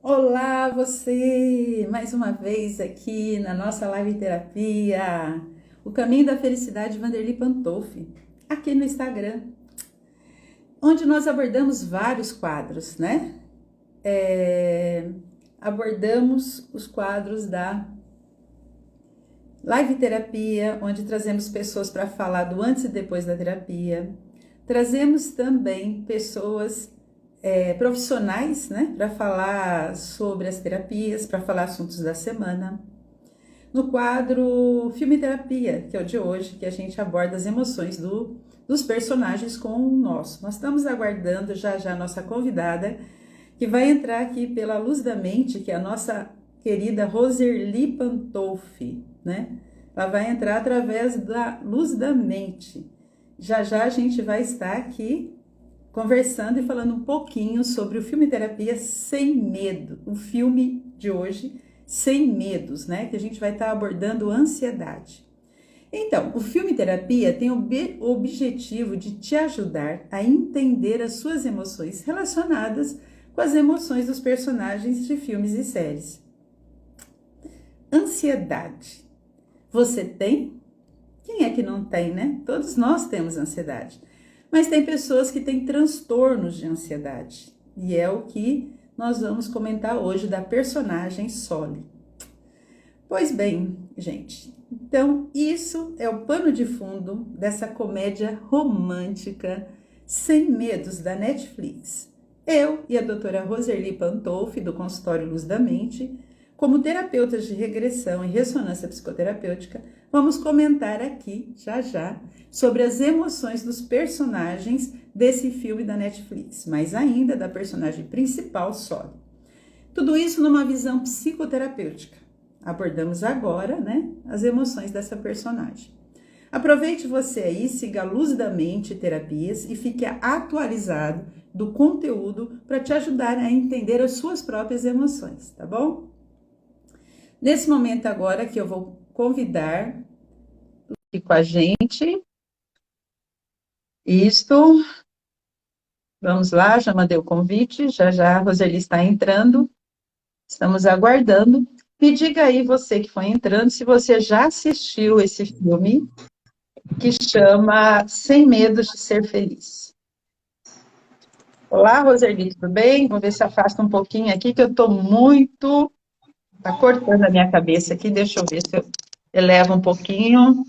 Olá, você! Mais uma vez aqui na nossa live terapia, o Caminho da Felicidade Vanderly Pantolfi, aqui no Instagram, onde nós abordamos vários quadros, né? Abordamos os quadros da live terapia, onde trazemos pessoas para falar do antes e depois da terapia. Trazemos também pessoas profissionais, né, para falar sobre as terapias, para falar assuntos da semana. No quadro Filme Terapia, que é o de hoje, que a gente aborda as emoções dos personagens com o nosso. Nós estamos aguardando já a nossa convidada, que vai entrar aqui pela Luz da Mente, que é a nossa querida Roserly Pantolfi, né? Ela vai entrar através da Luz da Mente. Já a gente vai estar aqui conversando e falando um pouquinho sobre o filme Terapia Sem Medo, o filme de hoje, Sem Medos, né? Que a gente vai estar abordando ansiedade. Então, o filme Terapia tem o objetivo de te ajudar a entender as suas emoções relacionadas com as emoções dos personagens de filmes e séries. Ansiedade. Você tem? Quem é que não tem, né? Todos nós temos ansiedade. Mas tem pessoas que têm transtornos de ansiedade. E é o que nós vamos comentar hoje da personagem Soli. Pois bem, gente, então isso é o pano de fundo dessa comédia romântica Sem Medos da Netflix. Eu e a doutora Roserly Pantolfi, do consultório Luz da Mente, como terapeutas de regressão e ressonância psicoterapêutica, vamos comentar aqui, já, sobre as emoções dos personagens desse filme da Netflix, mas ainda da personagem principal, Soli. Tudo isso numa visão psicoterapêutica. Abordamos agora, né, as emoções dessa personagem. Aproveite você aí, siga a Luz da Mente Terapias e fique atualizado do conteúdo para te ajudar a entender as suas próprias emoções, tá bom? Nesse momento agora que eu vou convidar aqui com a gente, vamos lá, já mandei o convite, já a Roseli está entrando, estamos aguardando. Me diga aí, você que foi entrando, se você já assistiu esse filme que chama Sem Medos de Ser Feliz. Olá, Roseli, tudo bem? Vou ver se afasta um pouquinho aqui, que eu estou muito... Está cortando a minha cabeça aqui, deixa eu ver se eu elevo um pouquinho.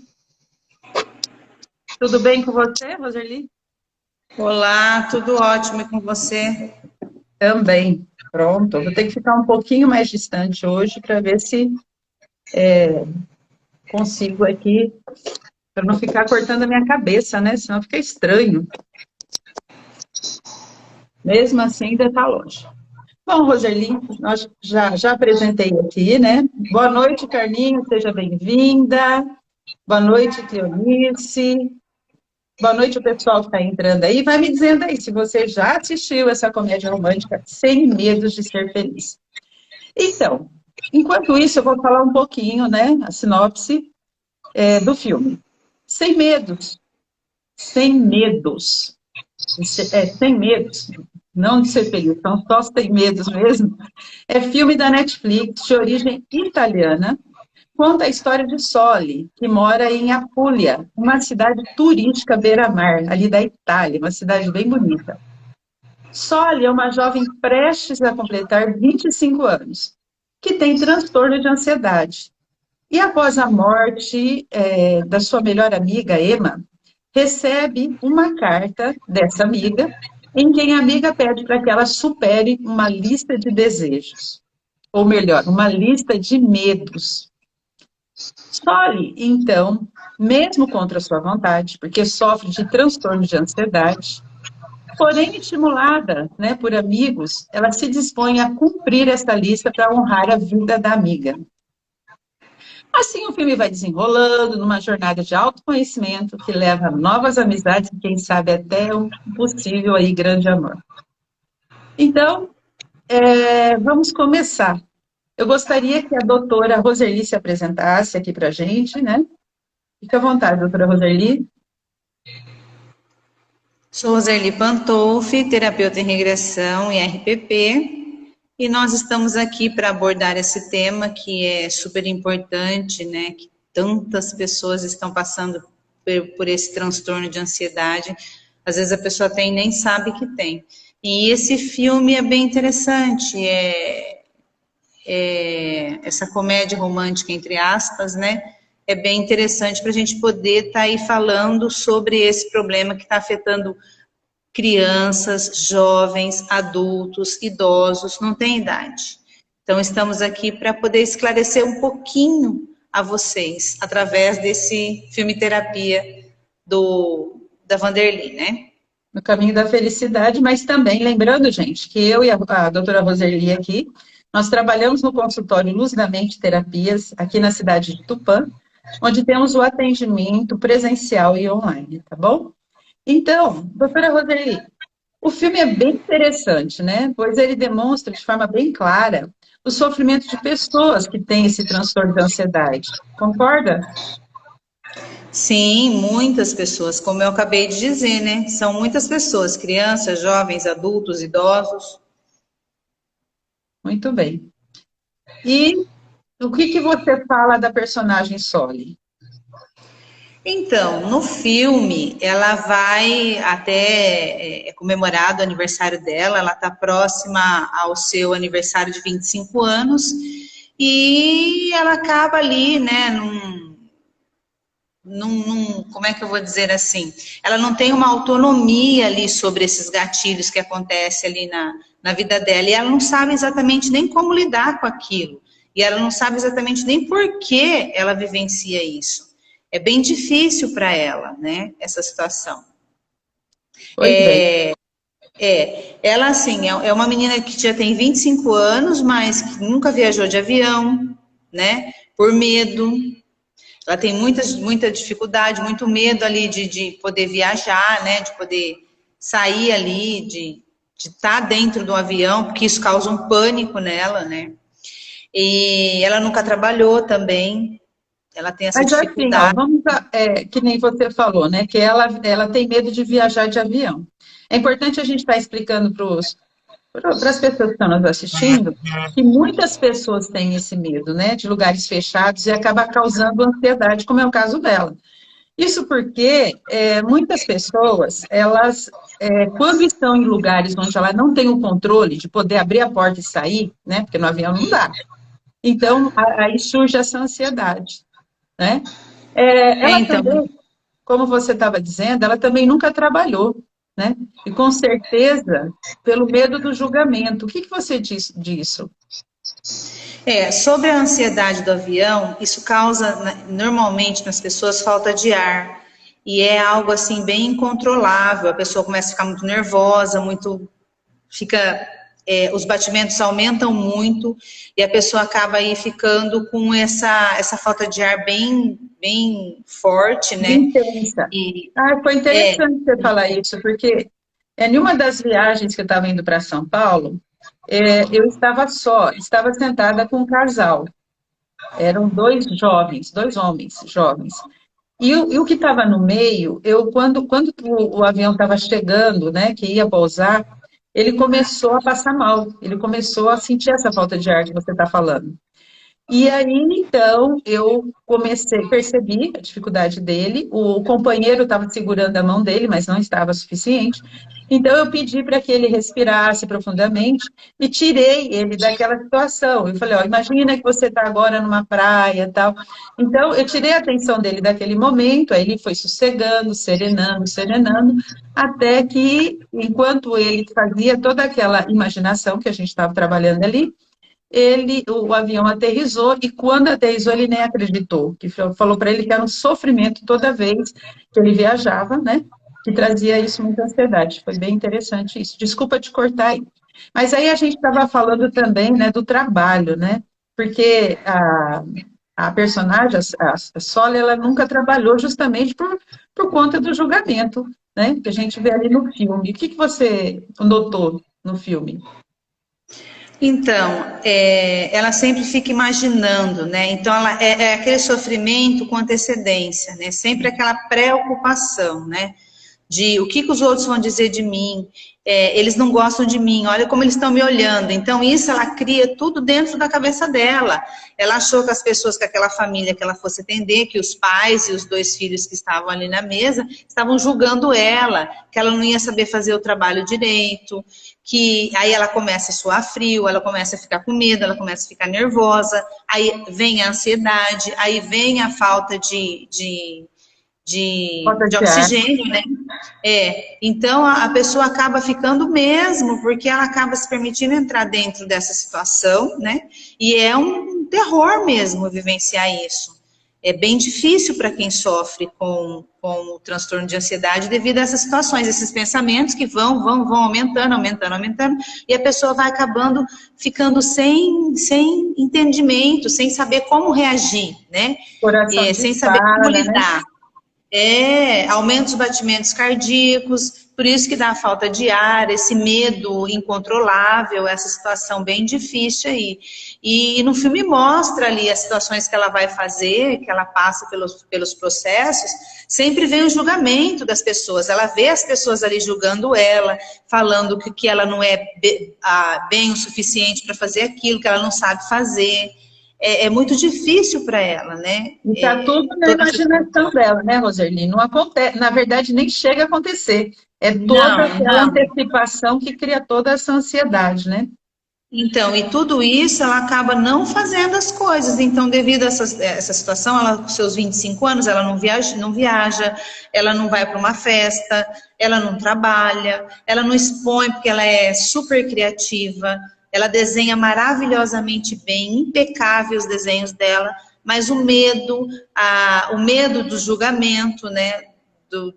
Tudo bem com você, Roseli? Olá, tudo ótimo com você? Também. Pronto, vou ter que ficar um pouquinho mais distante hoje para ver se consigo aqui, para não ficar cortando a minha cabeça, né? Senão fica estranho. Mesmo assim, ainda está longe. Bom, Roseli, nós já apresentei aqui, né? Boa noite, Carlinhos, seja bem-vinda. Boa noite, Cleonice. Boa noite, o pessoal que está entrando aí. Vai me dizendo aí se você já assistiu essa comédia romântica Sem Medos de Ser Feliz. Então, enquanto isso, eu vou falar um pouquinho, né, a sinopse do filme. Sem medos, sem medos, sem medos, não de ser feliz, são só sem medos mesmo. É filme da Netflix, de origem italiana, conta a história de Soli, que mora em Apulia, uma cidade turística beira-mar, ali da Itália, uma cidade bem bonita. Soli é uma jovem prestes a completar 25 anos, que tem transtorno de ansiedade. E após a morte da sua melhor amiga, Emma, recebe uma carta dessa amiga, em que a amiga pede para que ela supere uma lista de desejos. Ou melhor, uma lista de medos. Soli, então, mesmo contra sua vontade, porque sofre de transtorno de ansiedade, porém estimulada, né, por amigos, ela se dispõe a cumprir esta lista para honrar a vida da amiga. Assim o filme vai desenrolando numa jornada de autoconhecimento que leva a novas amizades e quem sabe até um possível aí grande amor. Então, vamos começar. Eu gostaria que a doutora Roserly se apresentasse aqui para a gente, né? Fique à vontade, doutora Roserly. Sou Roserly Pantolfi, terapeuta em regressão e RPP, e nós estamos aqui para abordar esse tema que é super importante, né, que tantas pessoas estão passando por esse transtorno de ansiedade, às vezes a pessoa tem e nem sabe que tem. E esse filme é bem interessante, essa comédia romântica, entre aspas, né, é bem interessante para a gente poder estar aí falando sobre esse problema que está afetando crianças, jovens, adultos, idosos, não tem idade. Então, estamos aqui para poder esclarecer um pouquinho a vocês, através desse filme terapia da Vanderly, né? No caminho da felicidade, mas também, lembrando, gente, que eu e a doutora Roseli aqui, nós trabalhamos no consultório Luz da Mente Terapias, aqui na cidade de Tupã, onde temos o atendimento presencial e online, tá bom? Então, doutora Roseli, o filme é bem interessante, né? Pois ele demonstra de forma bem clara o sofrimento de pessoas que têm esse transtorno de ansiedade. Concorda? Sim, muitas pessoas, como eu acabei de dizer, né? São muitas pessoas, crianças, jovens, adultos, idosos. Muito bem. E o que você fala da personagem Soli? Então, no filme, ela vai até comemorado o aniversário dela, ela está próxima ao seu aniversário de 25 anos, e ela acaba ali, né, como é que eu vou dizer assim? Ela não tem uma autonomia ali sobre esses gatilhos que acontecem ali na vida dela, e ela não sabe exatamente nem como lidar com aquilo, e ela não sabe exatamente nem por que ela vivencia isso. É bem difícil para ela, né, essa situação. Pois bem. Ela, assim, é uma menina que já tem 25 anos, mas que nunca viajou de avião, né, por medo. Ela tem muita dificuldade, muito medo ali de poder viajar, né, de poder sair ali, de estar dentro do avião, porque isso causa um pânico nela, né. E ela nunca trabalhou também. Ela tem essa Mas assim, ó, dificuldade. que nem você falou, né, que ela tem medo de viajar de avião. É importante a gente estar explicando para as pessoas que estão nos assistindo que muitas pessoas têm esse medo, né, de lugares fechados e acaba causando ansiedade, como é o caso dela. Isso porque muitas pessoas, elas, quando estão em lugares onde ela não tem o controle de poder abrir a porta e sair, né, porque no avião não dá, então aí surge essa ansiedade, né? Ela Então, também, como você estava dizendo, ela também nunca trabalhou, né? E com certeza, pelo medo do julgamento. O que você diz disso? sobre a ansiedade do avião, isso causa normalmente nas pessoas falta de ar. E é algo assim bem incontrolável. A pessoa começa a ficar muito nervosa, os batimentos aumentam muito e a pessoa acaba aí ficando com essa falta de ar bem forte, né? Intensa. E, Foi interessante você falar isso, porque em uma das viagens que eu estava indo para São Paulo, eu estava sentada com um casal. Eram dois homens jovens. E o que estava no meio, quando o avião estava chegando, né, que ia pousar, ele começou a passar mal, ele começou a sentir essa falta de ar que você está falando. E aí, então, eu percebi a dificuldade dele, o companheiro estava segurando a mão dele, mas não estava suficiente, então eu pedi para que ele respirasse profundamente e tirei ele daquela situação. Eu falei, ó, imagina que você está agora numa praia e tal. Então, eu tirei a atenção dele daquele momento, aí ele foi sossegando, serenando, até que, enquanto ele fazia toda aquela imaginação que a gente estava trabalhando ali, o avião aterrissou, e quando aterrissou ele nem acreditou, que falou para ele que era um sofrimento toda vez que ele viajava, né, que trazia isso muita ansiedade. Foi bem interessante isso. Desculpa te cortar aí. Mas aí a gente estava falando também, né, do trabalho, né, porque a personagem, a Soli, ela nunca trabalhou justamente por conta do julgamento, né, que a gente vê ali no filme. O que você notou no filme? Então, ela sempre fica imaginando, né? Então, ela é aquele sofrimento com antecedência, né? Sempre aquela preocupação, né? de o que os outros vão dizer de mim, eles não gostam de mim, olha como eles estão me olhando. Então, isso ela cria tudo dentro da cabeça dela. Ela achou que as pessoas, que aquela família que ela fosse atender, que os pais e os 2 filhos que estavam ali na mesa, estavam julgando ela, que ela não ia saber fazer o trabalho direito, que aí ela começa a suar frio, ela começa a ficar com medo, ela começa a ficar nervosa, aí vem a ansiedade, aí vem a falta de oxigênio, né? Então a pessoa acaba ficando mesmo, porque ela acaba se permitindo entrar dentro dessa situação, né? E é um terror mesmo vivenciar isso. É bem difícil para quem sofre com o transtorno de ansiedade devido a essas situações, esses pensamentos que vão aumentando, e a pessoa vai acabando ficando sem entendimento, sem saber como reagir, né? Sem saber como lidar. Né? Aumenta os batimentos cardíacos, por isso que dá a falta de ar, esse medo incontrolável, essa situação bem difícil aí. E no filme mostra ali as situações que ela vai fazer, que ela passa pelos processos, sempre vem o julgamento das pessoas, ela vê as pessoas ali julgando ela, falando que ela não é bem o suficiente para fazer aquilo, que ela não sabe fazer. É muito difícil para ela, né? E está tudo na imaginação dela, né, Roseli? Não acontece, na verdade, nem chega a acontecer. É toda aquela antecipação que cria toda essa ansiedade, né? Então, e tudo isso, ela acaba não fazendo as coisas. Então, devido a essa situação, ela com seus 25 anos, ela não viaja, ela não vai para uma festa, ela não trabalha, ela não expõe porque ela é super criativa, ela desenha maravilhosamente bem, impecável os desenhos dela, mas o medo do julgamento, né,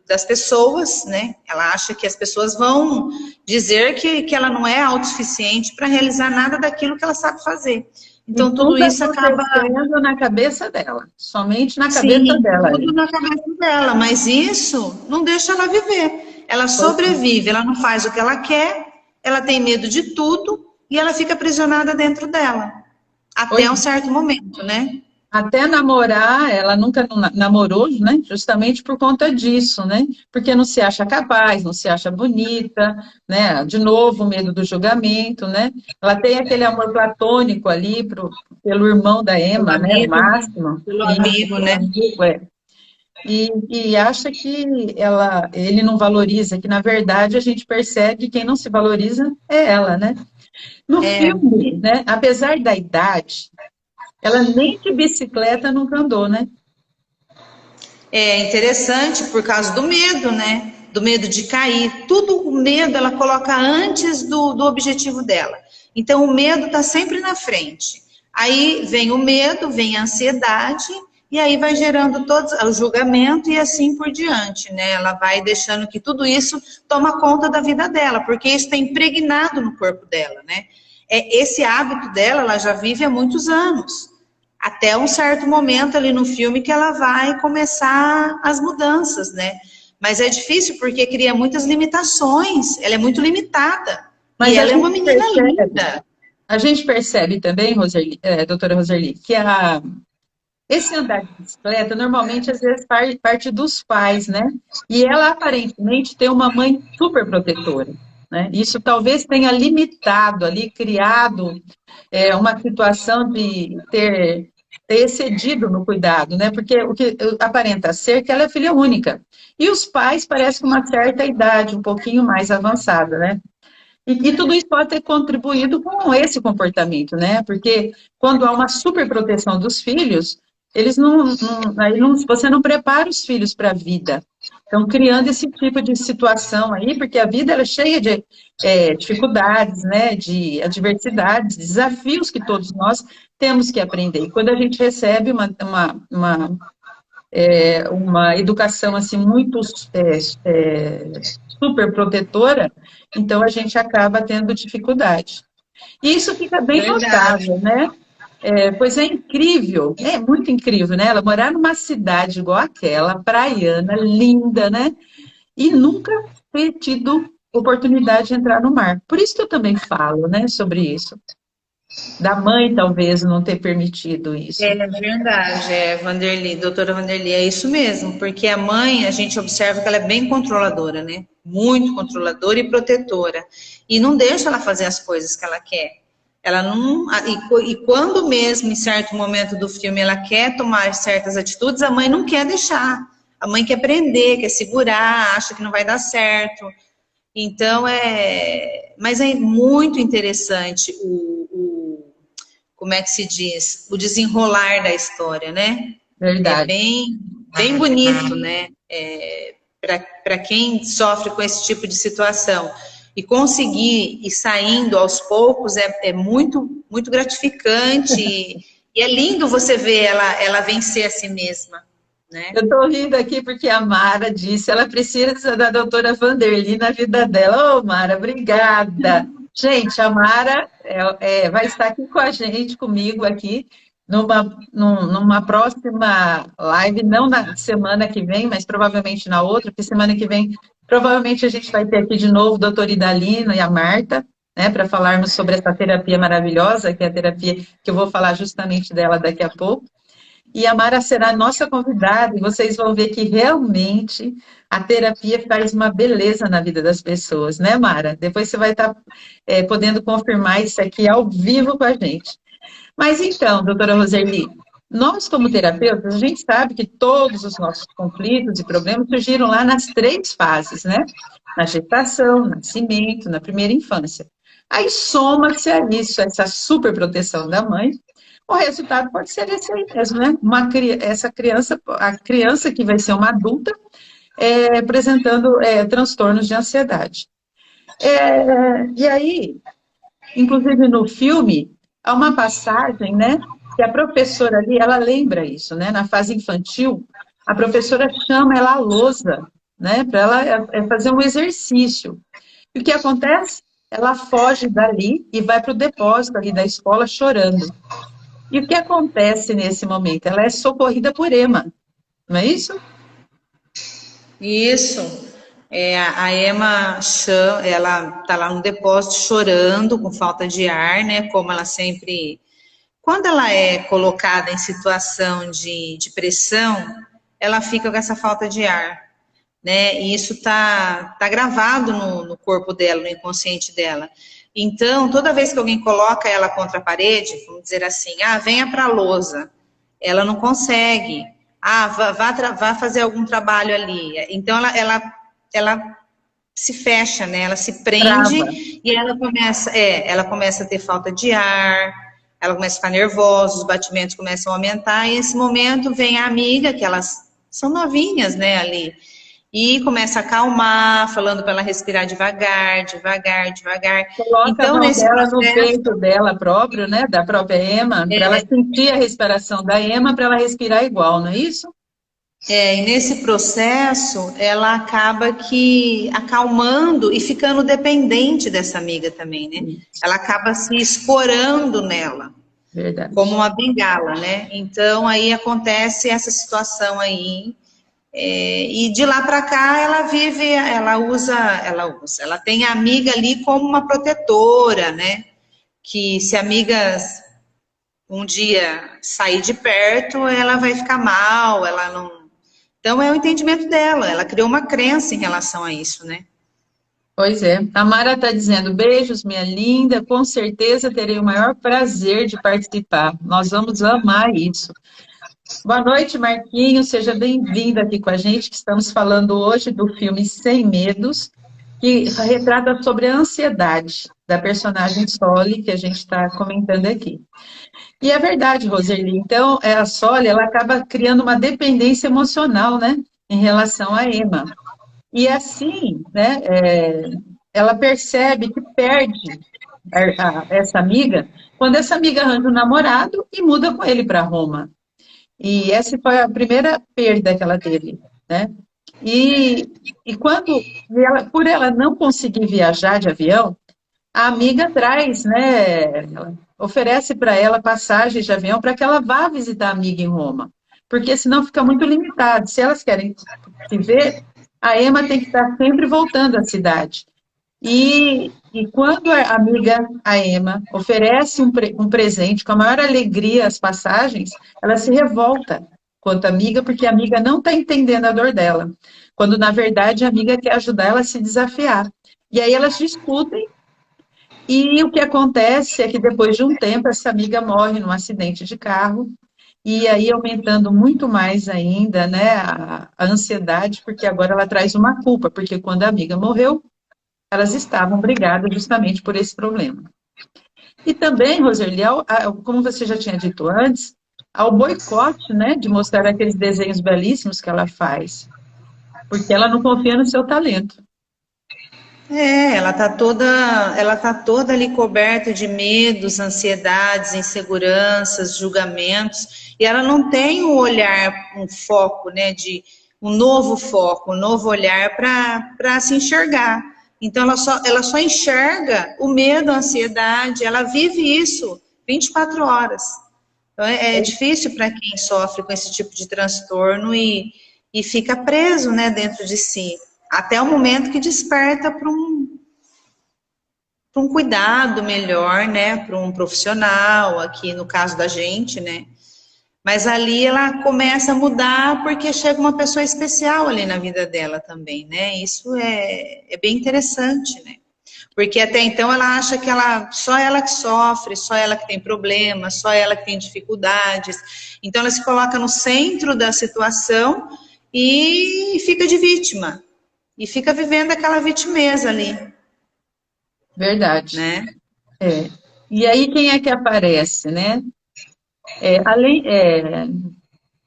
das pessoas, né, ela acha que as pessoas vão dizer que ela não é autossuficiente para realizar nada daquilo que ela sabe fazer. Então, tudo isso acaba na cabeça dela, somente na cabeça dela. Tudo na cabeça dela, mas isso não deixa ela viver. Ela sobrevive, ela não faz o que ela quer, ela tem medo de tudo, e ela fica aprisionada dentro dela, até um certo momento, né? Até namorar, ela nunca namorou, né? Justamente por conta disso, né? Porque não se acha capaz, não se acha bonita, né? De novo, o medo do julgamento, né? Ela tem aquele amor platônico ali pelo irmão da Emma, né? O Máximo. Pelo amigo, né? E acha que ele não valoriza, que na verdade a gente percebe que quem não se valoriza é ela, né? No filme, né, apesar da idade, ela nem de bicicleta nunca andou, né? É interessante por causa do medo, né? Do medo de cair. Tudo o medo ela coloca antes do objetivo dela. Então o medo está sempre na frente. Aí vem o medo, vem a ansiedade, e aí vai gerando todo o julgamento e assim por diante, né? Ela vai deixando que tudo isso toma conta da vida dela, porque isso está impregnado no corpo dela, né? Esse hábito dela, ela já vive há muitos anos. Até um certo momento ali no filme que ela vai começar as mudanças, né? Mas é difícil porque cria muitas limitações, ela é muito limitada. Mas e ela é uma menina linda. A gente percebe também, doutora Roseli, que esse andar de bicicleta, normalmente, às vezes, parte dos pais, né? E ela, aparentemente, tem uma mãe super protetora, né? Isso talvez tenha limitado ali, criado uma situação de ter excedido no cuidado, né? Porque o que aparenta ser que ela é filha única. E os pais parecem com uma certa idade, um pouquinho mais avançada, né? E tudo isso pode ter contribuído com esse comportamento, né? Porque quando há uma superproteção dos filhos, você não prepara os filhos para a vida. Então, criando esse tipo de situação aí, porque a vida ela é cheia de dificuldades, né? De adversidades, desafios que todos nós temos que aprender. E quando a gente recebe uma educação assim muito super protetora, então a gente acaba tendo dificuldade. E isso fica bem notável, né? Pois é incrível, é muito incrível, né? Ela morar numa cidade igual aquela, praiana, linda, né? E nunca ter tido oportunidade de entrar no mar. Por isso que eu também falo, né, sobre isso. Da mãe, talvez, não ter permitido É isso. verdade, Vanderly, doutora Vanderly, é isso mesmo, porque a mãe, a gente observa que ela é bem controladora, né? Muito controladora e protetora. E não deixa ela fazer as coisas que ela quer. Ela não. E quando mesmo, em certo momento do filme, ela quer tomar certas atitudes, a mãe não quer deixar. A mãe quer prender, quer segurar, acha que não vai dar certo. Então é. Mas é muito interessante como é que se diz? O desenrolar da história, né? É Verdade. bem bonito, né? Para quem sofre com esse tipo de situação. E conseguir ir saindo aos poucos é muito gratificante. E é lindo você ver ela vencer a si mesma, né? Eu estou rindo aqui porque a Mara disse, ela precisa da doutora Vanderly na vida dela. Ô, Mara, obrigada. Gente, a Mara vai estar aqui com a gente, comigo aqui, numa próxima live, não na semana que vem, mas provavelmente na outra, porque semana que vem, provavelmente a gente vai ter aqui de novo o doutor Idalino e a Marta, né, para falarmos sobre essa terapia maravilhosa, que é a terapia que eu vou falar justamente dela daqui a pouco. E a Mara será nossa convidada, e vocês vão ver que realmente a terapia faz uma beleza na vida das pessoas, né, Mara? Depois você vai estar podendo confirmar isso aqui ao vivo com a gente. Mas então, doutora Roseli, nós como terapeutas, a gente sabe que todos os nossos conflitos e problemas surgiram lá nas 3 fases, né? Na gestação, no nascimento, na primeira infância. Aí soma-se a isso, essa superproteção da mãe, o resultado pode ser esse aí mesmo, né? Essa criança, a criança que vai ser uma adulta, apresentando transtornos de ansiedade. E aí, inclusive no filme, há uma passagem, né? Que a professora ali, ela lembra isso, né? Na fase infantil, a professora chama ela à lousa, né? Para ela fazer um exercício. E o que acontece? Ela foge dali e vai para o depósito ali da escola chorando. E o que acontece nesse momento? Ela é socorrida por Emma, não é isso? Isso. A Emma Chan, ela tá lá no depósito chorando, com falta de ar, né? Como ela sempre. Quando ela é colocada em situação de pressão, ela fica com essa falta de ar, né? E isso tá gravado no corpo dela, no inconsciente dela. Então, toda vez que alguém coloca ela contra a parede, vamos dizer assim, venha para a lousa, ela não consegue. Vá fazer algum trabalho ali. Então, ela se fecha, né? Ela se Trava. prende e ela começa a ter falta de ar, ela começa a ficar nervosa, os batimentos começam a aumentar, e nesse momento vem a amiga, que elas são novinhas, né, ali, e começa a acalmar, falando para ela respirar devagar, devagar, devagar. Coloca a Então, mão nesse dela no processo, peito dela próprio, né? Da própria Emma, para ela sentir a respiração da Emma, para ela respirar igual, não é isso? e nesse processo, ela acaba que acalmando e ficando dependente dessa amiga também, né? Ela acaba se escorando nela, Verdade. como uma bengala, né? Então, aí acontece essa situação aí. E de lá para cá ela tem a amiga ali como uma protetora, né? Que se a amiga um dia sair de perto, ela vai ficar mal, ela não. Então é o entendimento dela, ela criou uma crença em relação a isso, né? Pois é. A Mara está dizendo, beijos, minha linda, com certeza terei o maior prazer de participar. Nós vamos amar isso. Boa noite, Marquinhos, seja bem-vindo aqui com a gente, que estamos falando hoje do filme Sem Medos, que retrata sobre a ansiedade da personagem Soli, que a gente está comentando aqui. E é verdade, Roseli, então a Soli, ela acaba criando uma dependência emocional, né, em relação a Emma. E assim, né, ela percebe que perde essa amiga, quando essa amiga arranja um namorado e muda com ele para Roma. E essa foi a primeira perda que ela teve, né? E por ela não conseguir viajar de avião, a amiga traz, né? Ela oferece para ela passagem de avião para que ela vá visitar a amiga em Roma, porque senão fica muito limitado. Se elas querem se ver, a Emma tem que estar sempre voltando à cidade. E E quando a amiga, a Emma, oferece um presente com a maior alegria às passagens, ela se revolta quanto amiga, porque a amiga não está entendendo a dor dela. Quando, na verdade, a amiga quer ajudar ela a se desafiar. E aí elas discutem, e o que acontece é que depois de um tempo, essa amiga morre num acidente de carro, e aí aumentando muito mais ainda, né, a ansiedade, porque agora ela traz uma culpa, porque quando a amiga morreu, elas estavam brigadas justamente por esse problema. E também, Roseli, como você já tinha dito antes, ao boicote, né, de mostrar aqueles desenhos belíssimos que ela faz, porque ela não confia no seu talento. Ela tá toda ali coberta de medos, ansiedades, inseguranças, julgamentos, e ela não tem um olhar, um foco, né, de um novo foco, um novo olhar para se enxergar. Então ela só enxerga o medo, a ansiedade, ela vive isso 24 horas. Então é difícil para quem sofre com esse tipo de transtorno e fica preso, né, dentro de si. Até o momento que desperta para um cuidado melhor, né, para um profissional, aqui no caso da gente, né. Mas ali ela começa a mudar porque chega uma pessoa especial ali na vida dela também, né. Isso é bem interessante, né. Porque até então ela acha que só ela que sofre, só ela que tem problemas, só ela que tem dificuldades. Então ela se coloca no centro da situação e fica de vítima. E fica vivendo aquela vitimeza ali. Verdade. Né? E aí quem é que aparece, né?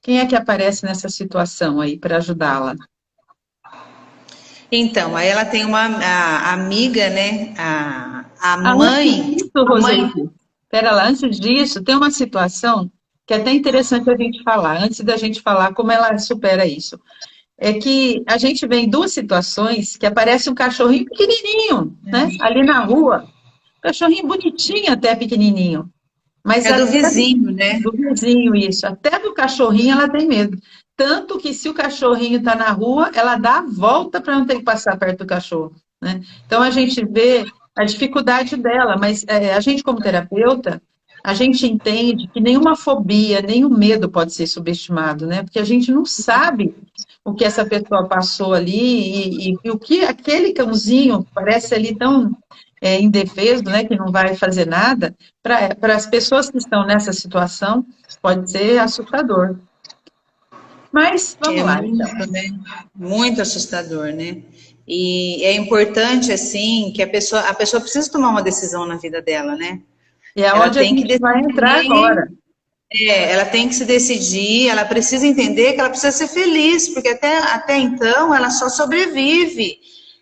Quem é que aparece nessa situação aí para ajudá-la? Então, aí ela tem a amiga, né? A Antes mãe. disso, A mãe. Roseli, pera lá, antes disso, tem uma situação que é até interessante a gente falar, antes da gente falar como ela supera isso. É que a gente vê em duas situações que aparece um cachorrinho pequenininho, né? Ali na rua, cachorrinho bonitinho até pequenininho. Mas É do até vizinho, né? do vizinho isso, até do cachorrinho ela tem medo. Tanto que se o cachorrinho está na rua, ela dá a volta para não ter que passar perto do cachorro, né? Então a gente vê a dificuldade dela, mas a gente como terapeuta, a gente entende que nenhuma fobia, nenhum medo pode ser subestimado, né? Porque a gente não sabe o que essa pessoa passou ali e o que aquele cãozinho parece ali tão indefeso, né, que não vai fazer nada, para as pessoas que estão nessa situação, pode ser assustador. Mas vamos lá, então. Muito, né? Muito assustador, né? E é importante, assim, que a pessoa precisa tomar uma decisão na vida dela, né? E é Ela onde a tem que gente vai entrar decidir. agora. Ela tem que se decidir, ela precisa entender que ela precisa ser feliz, porque até então ela só sobrevive,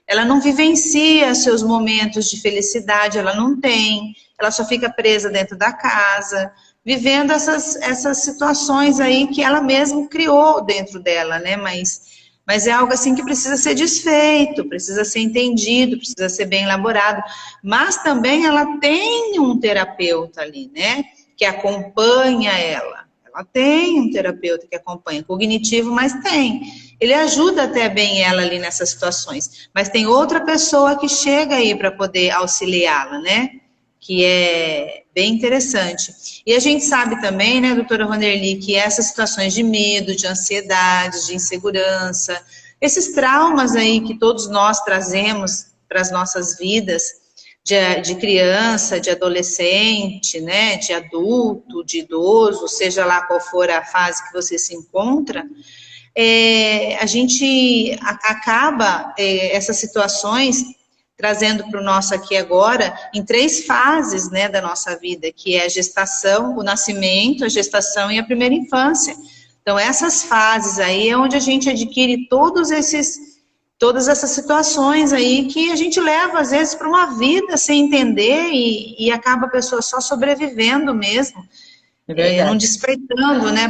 ela não vivencia seus momentos de felicidade, ela não tem, ela só fica presa dentro da casa, vivendo essas situações aí que ela mesma criou dentro dela, né? Mas é algo assim que precisa ser desfeito, precisa ser entendido, precisa ser bem elaborado, mas também ela tem um terapeuta ali, né? Que acompanha ela. Ela tem um terapeuta que acompanha, cognitivo, mas tem. Ele ajuda até bem ela ali nessas situações. Mas tem outra pessoa que chega aí para poder auxiliá-la, né? Que é bem interessante. E a gente sabe também, né, doutora Vanderly, que essas situações de medo, de ansiedade, de insegurança, esses traumas aí que todos nós trazemos para as nossas vidas, de criança, de adolescente, né, de adulto, de idoso, seja lá qual for a fase que você se encontra, a gente acaba essas situações trazendo para o nosso aqui agora em 3 fases, né, da nossa vida, que é a gestação, o nascimento, a gestação e a primeira infância. Então, essas fases aí é onde a gente adquire todas essas situações aí que a gente leva, às vezes, para uma vida sem entender e acaba a pessoa só sobrevivendo mesmo, não despertando, né,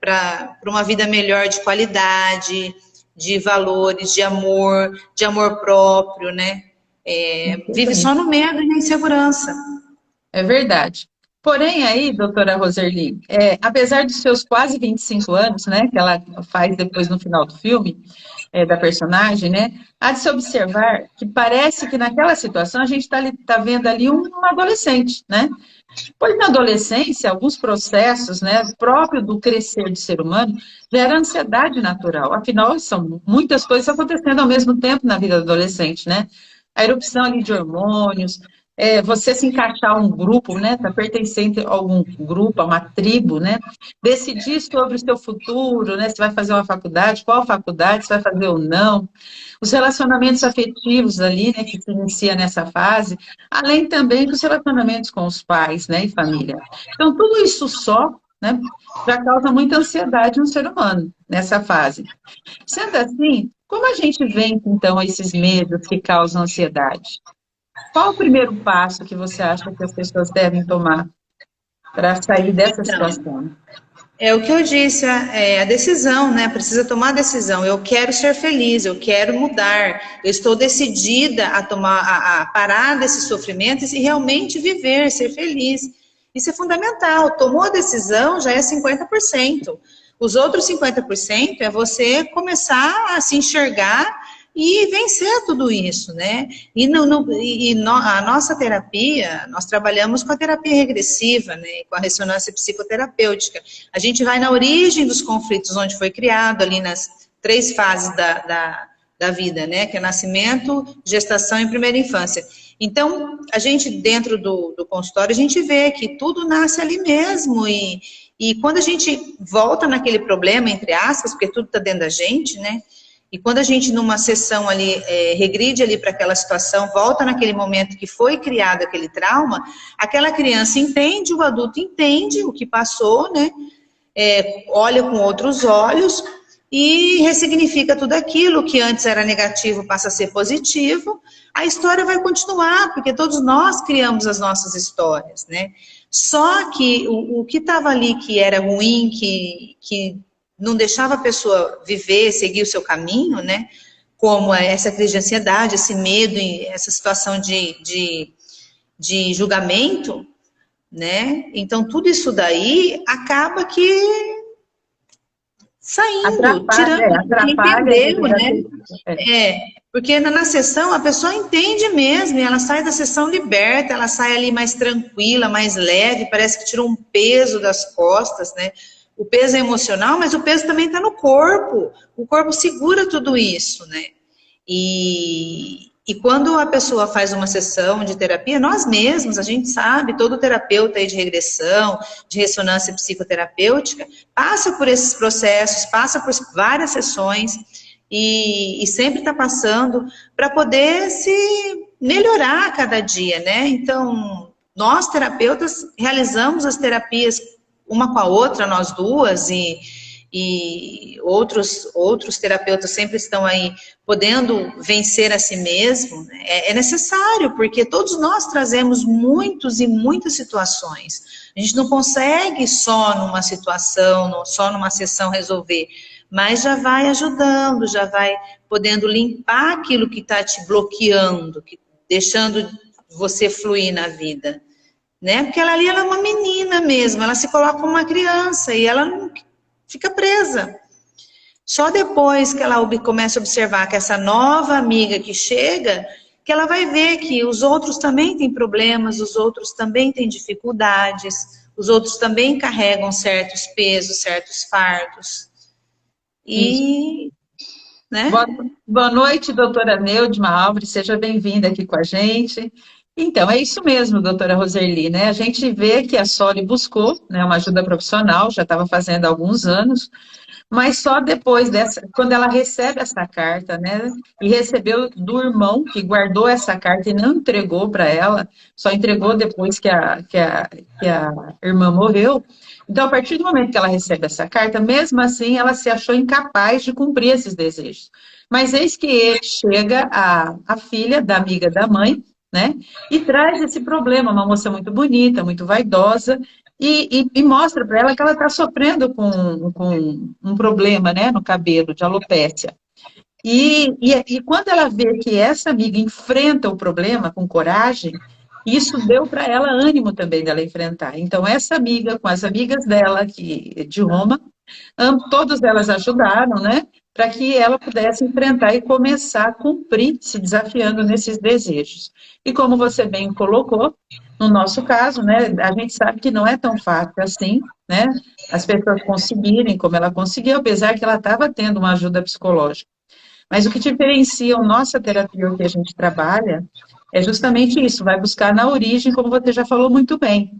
para uma vida melhor de qualidade, de valores, de amor próprio, né? Vive só no medo e na insegurança. É verdade. Porém, aí, doutora Roserli, apesar dos seus quase 25 anos, né, que ela faz depois no final do filme, da personagem, né, há de se observar que parece que naquela situação a gente tá vendo ali um adolescente, né? Pois na adolescência, alguns processos, né, próprio do crescer do ser humano, gera ansiedade natural. Afinal, são muitas coisas acontecendo ao mesmo tempo na vida do adolescente, né? A erupção ali de hormônios, você se encaixar a um grupo, né, para pertencer a algum grupo, a uma tribo, né, decidir sobre o seu futuro, né, se vai fazer uma faculdade, qual faculdade, se vai fazer ou não, os relacionamentos afetivos ali, né, que se inicia nessa fase, além também dos relacionamentos com os pais, né, e família. Então, tudo isso só, né, já causa muita ansiedade no ser humano nessa fase. Sendo assim, como a gente vence, então, esses medos que causam ansiedade? Qual o primeiro passo que você acha que as pessoas devem tomar para sair dessa Então, situação? é o que eu disse, a decisão, né? Precisa tomar a decisão. Eu quero ser feliz, eu quero mudar, eu estou decidida a tomar, a parar desses sofrimentos e realmente viver, ser feliz. Isso é fundamental. Tomou a decisão, já é 50%. Os outros 50% é você começar a se enxergar e vencer tudo isso, né? A nossa terapia, nós trabalhamos com a terapia regressiva, né? Com a ressonância psicoterapêutica. A gente vai na origem dos conflitos, onde foi criado, ali nas 3 fases da vida, né? Que é nascimento, gestação e primeira infância. Então, a gente, dentro do consultório, a gente vê que tudo nasce ali mesmo e quando a gente volta naquele problema, entre aspas, porque tudo está dentro da gente, né? E quando a gente, numa sessão ali, regride ali para aquela situação, volta naquele momento que foi criado aquele trauma, aquela criança entende, o adulto entende o que passou, né? Olha com outros olhos e ressignifica tudo aquilo que antes era negativo, passa a ser positivo. A história vai continuar, porque todos nós criamos as nossas histórias, né? Só que o que estava ali que era ruim, que não deixava a pessoa viver, seguir o seu caminho, né? Como essa crise de ansiedade, esse medo, essa situação de julgamento, né? Então, tudo isso daí acaba que saindo, tirando, entendeu, né? Porque na sessão a pessoa entende mesmo, e ela sai da sessão liberta, ela sai ali mais tranquila, mais leve, parece que tirou um peso das costas, né? O peso é emocional, mas o peso também está no corpo. O corpo segura tudo isso, né? E quando a pessoa faz uma sessão de terapia, nós mesmos, a gente sabe, todo terapeuta aí de regressão, de ressonância psicoterapêutica, passa por esses processos, passa por várias sessões e sempre está passando para poder se melhorar a cada dia, né? Então, nós terapeutas realizamos as terapias uma com a outra, nós duas, e outros terapeutas sempre estão aí podendo vencer a si mesmo. É necessário, porque todos nós trazemos muitas e muitas situações. A gente não consegue só numa situação, só numa sessão resolver, mas já vai ajudando, já vai podendo limpar aquilo que está te bloqueando, deixando você fluir na vida. Né? Porque ela é uma menina mesmo, ela se coloca como uma criança e ela não fica presa. Só depois que ela começa a observar que essa nova amiga que chega, que ela vai ver que os outros também têm problemas, os outros também têm dificuldades, os outros também carregam certos pesos, certos fardos. E... né? Boa noite, doutora Neudma Álvares, seja bem-vinda aqui com a gente. Então, é isso mesmo, doutora Roserli, né? A gente vê que a Soli buscou, né, uma ajuda profissional, já estava fazendo há alguns anos, mas só depois quando ela recebe essa carta, né, e recebeu do irmão que guardou essa carta e não entregou para ela, só entregou depois que a irmã morreu. Então, a partir do momento que ela recebe essa carta, mesmo assim, ela se achou incapaz de cumprir esses desejos. Mas eis que chega a filha da amiga da mãe, né? E traz esse problema, uma moça muito bonita, muito vaidosa, e mostra para ela que ela está sofrendo com um problema, né, no cabelo, de alopécia. E quando ela vê que essa amiga enfrenta o problema com coragem E isso deu para ela ânimo também dela enfrentar. Então, essa amiga, com as amigas dela de Roma, todas elas ajudaram, né? Para que ela pudesse enfrentar e começar a cumprir, se desafiando nesses desejos. E como você bem colocou, no nosso caso, né, a gente sabe que não é tão fácil assim, né? As pessoas conseguirem como ela conseguiu, apesar que ela estava tendo uma ajuda psicológica. Mas o que diferencia a nossa terapia, o que a gente trabalha, é justamente isso, vai buscar na origem, como você já falou muito bem.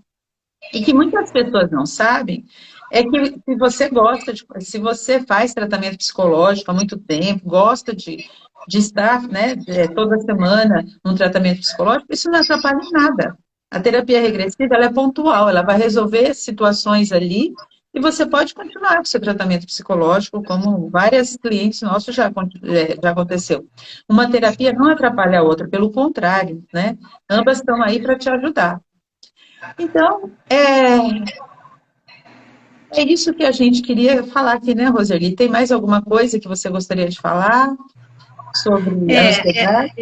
E que muitas pessoas não sabem, é que se você gosta, se você faz tratamento psicológico há muito tempo, gosta de estar, né, toda semana num tratamento psicológico, isso não atrapalha em nada. A terapia regressiva, ela é pontual, ela vai resolver situações ali e você pode continuar com o seu tratamento psicológico, como várias clientes nossos já aconteceu. Uma terapia não atrapalha a outra, pelo contrário, né? Ambas estão aí para te ajudar. Então, é isso que a gente queria falar aqui, né, Roseli? Tem mais alguma coisa que você gostaria de falar sobre a ansiedade?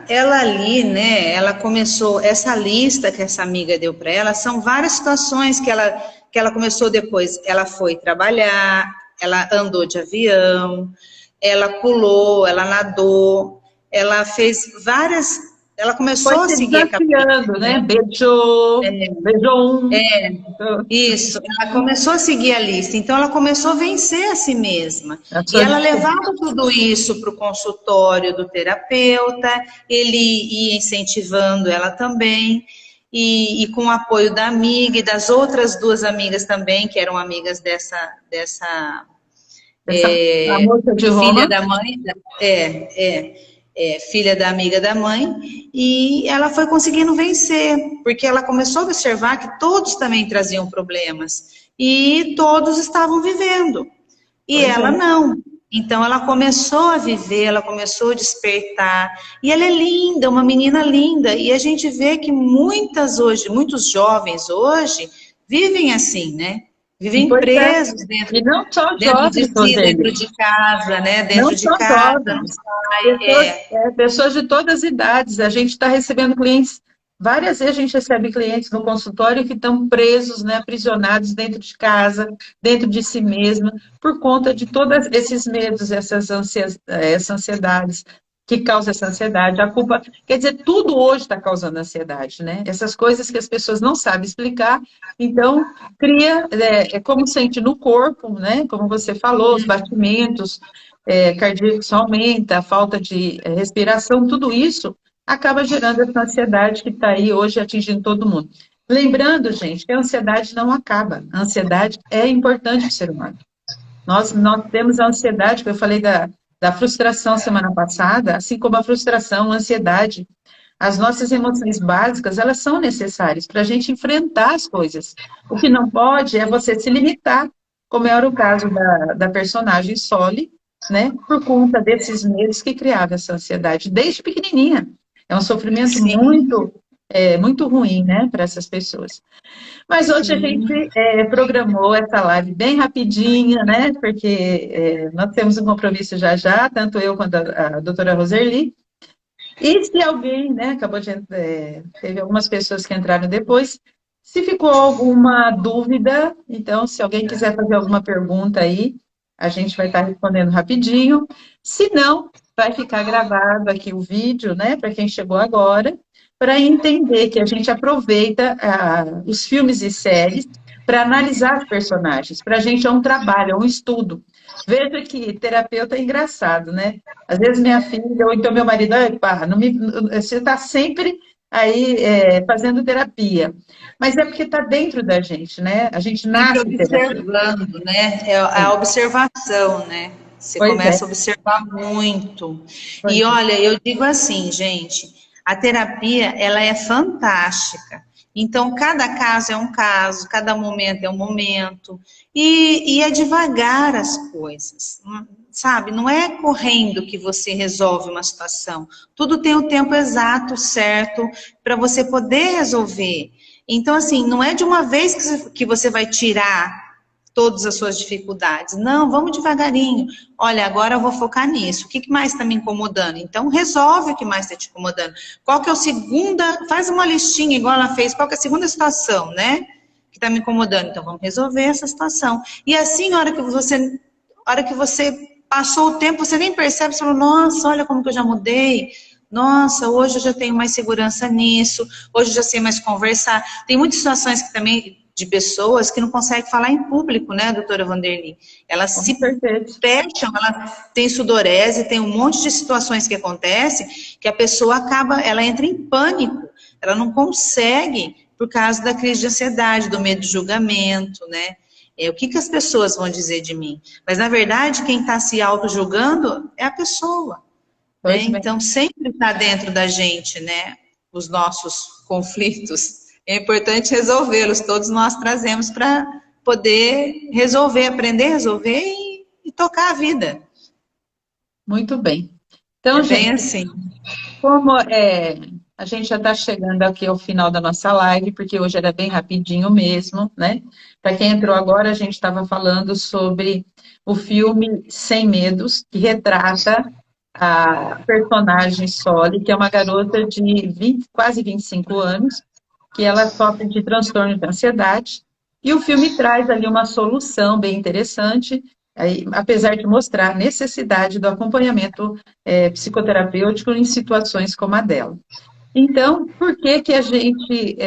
Ela ali, né, ela começou, essa lista que essa amiga deu para ela, são várias situações que ela começou depois. Ela foi trabalhar, ela andou de avião, ela pulou, ela nadou, ela fez várias. Ela começou Foi a se seguir a desafiando, né? Beijou um. Isso, ela começou a seguir a lista, então ela começou a vencer a si mesma. A E sua ela levava tudo isso para o consultório do terapeuta, ele ia incentivando ela também, e com o apoio da amiga e das outras duas amigas também, que eram amigas dessa a moça de filha Roma. da mãe, filha da amiga da mãe, e ela foi conseguindo vencer, porque ela começou a observar que todos também traziam problemas, e todos estavam vivendo, e Pois ela é. não. Então ela começou a viver, ela começou a despertar, e ela é linda, uma menina linda, e a gente vê que muitos jovens hoje vivem assim, né? Vivem Pois é. presos E não só dentro de jovens, si, Roseli. dentro de casa, né? Não Dentro de só casa, não jovens. sai. Pessoas de todas as idades. A gente está recebendo clientes, várias vezes a gente recebe clientes no consultório que estão presos, né, aprisionados dentro de casa, dentro de si mesma, por conta de todos esses medos, essas ansiedades que causam essa ansiedade. A culpa, quer dizer, tudo hoje está causando ansiedade, né? Essas coisas que as pessoas não sabem explicar, então cria, como sente no corpo, né? Como você falou, os batimentos, cardíacos aumenta, a falta de respiração, tudo isso acaba gerando essa ansiedade que está aí hoje atingindo todo mundo. Lembrando, gente, que a ansiedade não acaba. A ansiedade é importante para o ser humano. Nós temos a ansiedade, que eu falei da frustração semana passada, assim como a frustração, a ansiedade, as nossas emoções básicas, elas são necessárias para a gente enfrentar as coisas. O que não pode é você se limitar, como era o caso da personagem Soli, né, por conta desses medos que criavam essa ansiedade desde pequenininha. É um sofrimento Sim. muito ruim, né, para essas pessoas. Mas hoje a gente programou essa live bem rapidinha, né, porque nós temos um compromisso já, tanto eu quanto a doutora Roseli. E se alguém, né, teve algumas pessoas que entraram depois, se ficou alguma dúvida, então, se alguém quiser fazer alguma pergunta aí, a gente vai estar respondendo rapidinho. Se não, vai ficar gravado aqui o vídeo, né, para quem chegou agora, para entender que a gente aproveita os filmes e séries para analisar os personagens. Para a gente é um trabalho, é um estudo. Veja que terapeuta é engraçado, né? Às vezes minha filha, ou então meu marido, você está sempre aí fazendo terapia. Mas é porque está dentro da gente, né? A gente Sempre nasce terapeuta. observando, né? É a observação, né? Você Pois é, começa a observar muito. pois E é. olha, eu digo assim, gente, a terapia, ela é fantástica. Então, cada caso é um caso, cada momento é um momento. E é devagar as coisas, sabe? Não é correndo que você resolve uma situação. Tudo tem o tempo exato, certo, para você poder resolver. Então, assim, não é de uma vez que você vai tirar todas as suas dificuldades. Não, vamos devagarinho. Olha, agora eu vou focar nisso. O que mais está me incomodando? Então, resolve o que mais está te incomodando. Qual que é a segunda... Faz uma listinha, igual ela fez. Qual que é a segunda situação, né? Que está me incomodando. Então, vamos resolver essa situação. E assim, a hora que você passou o tempo, você nem percebe, você fala, nossa, olha como que eu já mudei. Nossa, hoje eu já tenho mais segurança nisso. Hoje eu já sei mais conversar. Tem muitas situações que também... de pessoas que não conseguem falar em público, né, doutora Vanderly? Elas se fecham, ela tem sudorese, tem um monte de situações que acontecem que a pessoa ela entra em pânico, ela não consegue por causa da crise de ansiedade, do medo de julgamento, né? O que as pessoas vão dizer de mim? Mas, na verdade, quem está se auto-julgando é a pessoa, né? Então, sempre está dentro da gente, né, os nossos conflitos. É importante resolvê-los, todos nós trazemos para poder resolver, aprender a resolver e tocar a vida. Muito bem. Então, gente, bem assim. Como a gente já está chegando aqui ao final da nossa live, porque hoje era bem rapidinho mesmo, né? Para quem entrou agora, a gente estava falando sobre o filme Sem Medos, que retrata a personagem Soli, que é uma garota de quase 25 anos, que ela sofre de transtorno de ansiedade, e o filme traz ali uma solução bem interessante, apesar de mostrar a necessidade do acompanhamento psicoterapêutico em situações como a dela. Então, por que a gente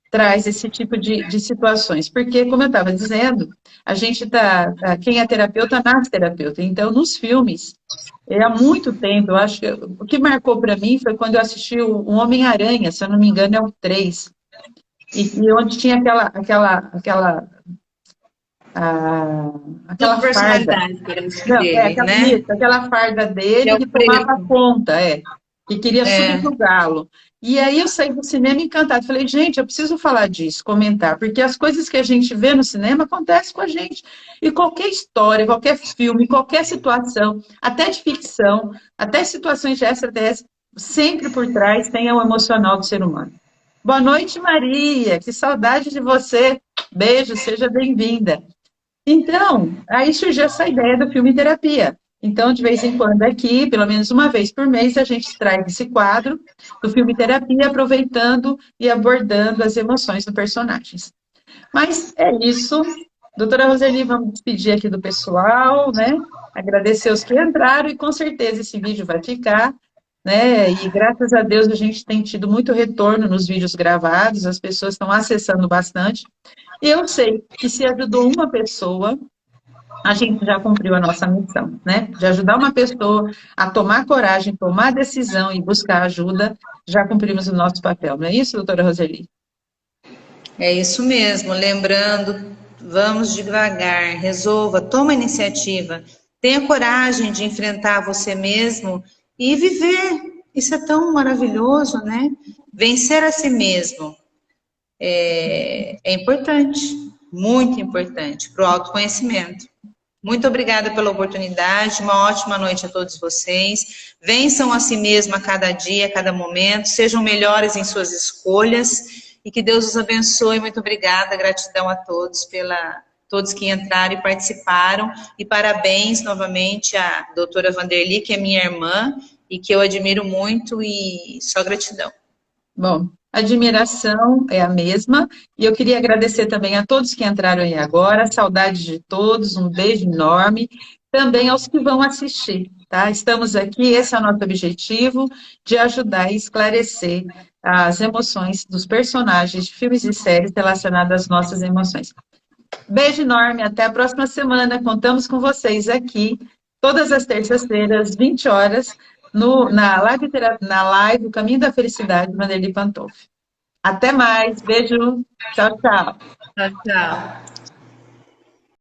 traz esse tipo de situações? Porque, como eu estava dizendo, a gente quem é terapeuta nasce terapeuta. Então, nos filmes, há muito tempo, eu acho que o que marcou para mim foi quando eu assisti o Homem-Aranha, se eu não me engano, é o 3, e onde tinha aquela farda. Não, dele, né? Aquela farda dele que tomava conta, que queria subjugá-lo. E aí eu saí do cinema encantada. Falei, gente, eu preciso falar disso, comentar, porque as coisas que a gente vê no cinema acontecem com a gente. E qualquer história, qualquer filme, qualquer situação, até de ficção, até situações de extraterrestre, sempre por trás tem o emocional do ser humano. Boa noite, Maria. Que saudade de você. Beijo, seja bem-vinda. Então, aí surgiu essa ideia do filme terapia. Então, de vez em quando aqui, pelo menos uma vez por mês, a gente traz esse quadro do filme terapia, aproveitando e abordando as emoções dos personagens. Mas é isso. Doutora Roseli, vamos despedir aqui do pessoal, né? Agradecer os que entraram e com certeza esse vídeo vai ficar, né? E graças a Deus a gente tem tido muito retorno nos vídeos gravados, as pessoas estão acessando bastante. E eu sei que se ajudou uma pessoa, a gente já cumpriu a nossa missão, né? De ajudar uma pessoa a tomar coragem, tomar decisão e buscar ajuda, já cumprimos o nosso papel. Não é isso, doutora Roseli? É isso mesmo. Lembrando, vamos devagar, resolva, toma a iniciativa, tenha coragem de enfrentar você mesmo e viver. Isso é tão maravilhoso, né? Vencer a si mesmo é importante, muito importante para o autoconhecimento. Muito obrigada pela oportunidade, uma ótima noite a todos vocês. Vençam a si mesmo a cada dia, a cada momento, sejam melhores em suas escolhas e que Deus os abençoe. Muito obrigada, gratidão a todos todos que entraram e participaram. E parabéns novamente à doutora Vanderly, que é minha irmã e que eu admiro muito e só gratidão. Bom, a admiração é a mesma, e eu queria agradecer também a todos que entraram aí agora, saudade de todos, um beijo enorme, também aos que vão assistir, tá? Estamos aqui, esse é o nosso objetivo, de ajudar e esclarecer as emoções dos personagens de filmes e séries relacionadas às nossas emoções. Beijo enorme, até a próxima semana, contamos com vocês aqui, todas as terças-feiras, 20 horas, na live O Caminho da Felicidade, Vanderly Pantoff. Até mais, beijo, tchau, tchau. Tchau, tchau.